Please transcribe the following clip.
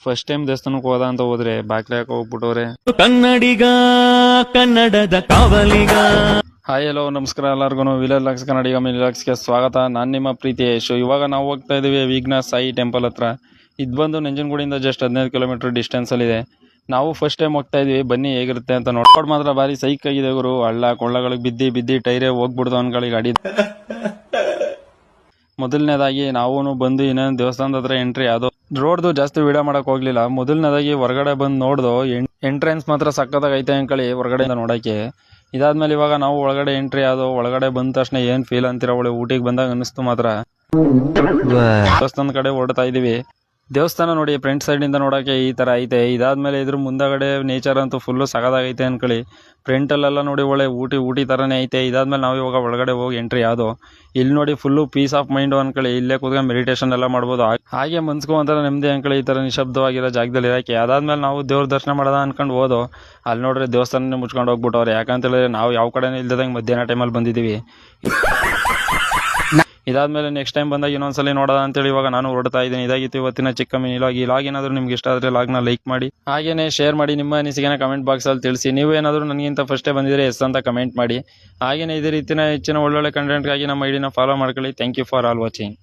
First time ದೇವಸ್ಥಾನಕ್ಕೆ ಹೋದ ಅಂತ ಹೋದ್ರೆ ಬಾಕ್ಲೆ ಹಾಕಿ ಹೋಗ್ಬಿಟ್ಟವ್ರೆ. ಕನ್ನಡಿಗ ಕನ್ನಡದ ಕಾವಲಿಗ. ಹಾಯ್ ಹಲೋ ನಮಸ್ಕಾರ ಎಲ್ಲರಿಗೂ ವಿಲಾಕ್ಸ್ ಕನ್ನಡಿಗ ಮಿಲಾಕ್ಸ್ಗೆ ಸ್ವಾಗತ. ನಾನು ನಿಮ್ಮ ಪ್ರೀತಿ ಯಶು. ಇವಾಗ ನಾವು ಹೋಗ್ತಾ ಇದೀವಿ ವಿಘ್ನ ಸಾಯಿ ಟೆಂಪಲ್ ಹತ್ರ. ಇದು ಬಂದು ನಂಜನಗೂಡಿಂದ ಜಸ್ಟ್ 15 ಕಿಲೋಮೀಟರ್ ಡಿಸ್ಟೆನ್ಸ್ ಅಲ್ಲಿ ಇದೆ. ನಾವು ಫಸ್ಟ್ ಟೈಮ್ ಹೋಗ್ತಾ ಇದೀವಿ, ಬನ್ನಿ ಹೇಗಿರುತ್ತೆ ಅಂತ ನೋಡ್ಕೊಂಡು. ಮಾತ್ರ ಬಾರಿ ಸೈಕ್ ಆಗಿದೆ ಗುರು. ಹಳ್ಳ ಕೊಳ್ಳಗಳಿಗೆ ಬಿದ್ದಿ ಟೈರೇ ಹೋಗ್ಬಿಡ್ದು ಅನ್ಕೊಳ್ಳಿ ಗಾಡಿ. ಮೊದಲನೇದಾಗಿ ನಾವು ಬಂದು ಇನ್ನೇನು ದೇವಸ್ಥಾನದ ಹತ್ರ ಎಂಟ್ರಿ ಅದು ರೋಡ್ದು ಜಾಸ್ತಿ ವಿಡಿಯೋ ಮಾಡಕ್ ಹೋಗ್ಲಿಲ್ಲ. ಮೊದಲನೇದಾಗಿ ಹೊರಗಡೆ ಬಂದು ನೋಡ್ದು ಎಂಟ್ರೆನ್ಸ್ ಮಾತ್ರ ಸಕ್ಕತ್ತಾಗೈತೆ ಅನ್ಕೊಳ್ಳಿ ಹೊರಗಡೆಯಿಂದ ನೋಡಕ್ಕೆ. ಇದಾದ್ಮೇಲೆ ಇವಾಗ ನಾವು ಒಳಗಡೆ ಎಂಟ್ರಿ ಆದೋ. ಒಳಗಡೆ ಬಂದ ತಕ್ಷಣ ಏನ್ ಫೀಲ್ ಅಂತೀರ ಒಳ್ಳೆ ಊಟಿಗೆ ಬಂದಾಗ ಅನಿಸ್ತು ಮಾತ್ರ. ದೇವಸ್ಥಾನದ ಕಡೆ ಹೊರಡ್ತಾ ಇದೀವಿ. ದೇವಸ್ಥಾನ ನೋಡಿ ಫ್ರಂಟ್ ಸೈಡ್ ಇಂದ ನೋಡಕ್ಕೆ ಈ ತರ ಐತೆ. ಇದಾದ್ಮೇಲೆ ಇದ್ರ ಮುಂದಗಡೆ ನೇಚರ್ ಅಂತೂ ಫುಲ್ಲು ಸಗದಾಗೈತೆ ಅನ್ಕೊಳ್ಳಿ. ಫ್ರಂಟ್ ಅಲ್ಲೆಲ್ಲ ನೋಡಿ ಒಳ್ಳೆ ಊಟಿ ತರನೇ ಐತೆ. ಇದಾದ್ಮೇಲೆ ನಾವು ಇವಾಗ ಒಳಗಡೆ ಹೋಗಿ ಎಂಟ್ರಿ ಆದೋ. ಇಲ್ಲಿ ನೋಡಿ ಫುಲ್ಲು ಪೀಸ್ ಆಫ್ ಮೈಂಡ್ ಅನ್ಕೊಳ್ಳಿ. ಇಲ್ಲೇ ಕೂತ್ಕೊಂಡು ಮೆಡಿಟೇಷನ್ ಎಲ್ಲ ಮಾಡ್ಬೋದು. ಹಾಗೆ ಮನ್ಸ್ಕೊ ಒಂಥರ ನೆಮ್ಮದಿ ಅನ್ಕೊಳ್ಳಿ ಈ ತರ ನಿಶಬ್ದವಾಗಿರೋ ಜಾಗದಲ್ಲಿ ಇರಕ್ಕೆ. ಅದಾದ್ಮೇಲೆ ನಾವು ದೇವ್ರ ದರ್ಶನ ಮಾಡೋದ ಅನ್ಕೊಂಡು ಹೋದೋ. ಅಲ್ಲಿ ನೋಡ್ರಿ ದೇವಸ್ಥಾನ ಮುಚ್ಕೊಂಡು ಹೋಗ್ಬಿಟ್ಟವ್ರೆ. ಯಾಕಂತ ಹೇಳಿದ್ರೆ ನಾವು ಯಾವ ಕಡೆನೂ ಇಲ್ದಂಗೆ ಮಧ್ಯಾಹ್ನ ಟೈಮಲ್ಲಿ ಬಂದಿದ್ದೀವಿ. ಇದಾದ್ಮೇಲೆ ನೆಕ್ಸ್ಟ್ ಟೈಮ್ ಬಂದಾಗ ಇನ್ನೊಂದ್ಸಲಿ ನೋಡೋದ ಅಂತೇಳಿ ಇವಾಗ ನಾನು ಹೊರಡ್ತಾ ಇದ್ದೀನಿ. ಇದಾಗಿತ್ತು ಇವತ್ತಿನ ಚಿಕ್ಕ ಮಿನಿ ಲಾಗ್. ಈ ಲಾಗ್ ಏನಾದರೂ ನಿಮ್ಗೆ ಇಷ್ಟ ಆದರೆ ಲಾಗ್ನ ಲೈಕ್ ಮಾಡಿ, ಹಾಗೇನೆ ಶೇರ್ ಮಾಡಿ. ನಿಮ್ಮ ಅನಿಸಿಕೆನ ಕಮೆಂಟ್ ಬಾಕ್ಸ್ ಅಲ್ಲಿ ತಿಳಿಸಿ. ನೀವು ಏನಾದರೂ ನನಗಿಂತ ಫಸ್ಟೇ ಬಂದಿದ್ರೆ ಎಸ್ ಅಂತ ಕಮೆಂಟ್ ಮಾಡಿ. ಹಾಗೇನೆ ಇದೇ ರೀತಿಯ ಹೆಚ್ಚಿನ ಒಳ್ಳೊಳ್ಳೆ ಕಂಟೆಂಟ್ಗಾಗಿ ನಮ್ಮ ಐಡಿನ ಫಾಲೋ ಮಾಡ್ಕೊಳ್ಳಿ. Thank you for all watching.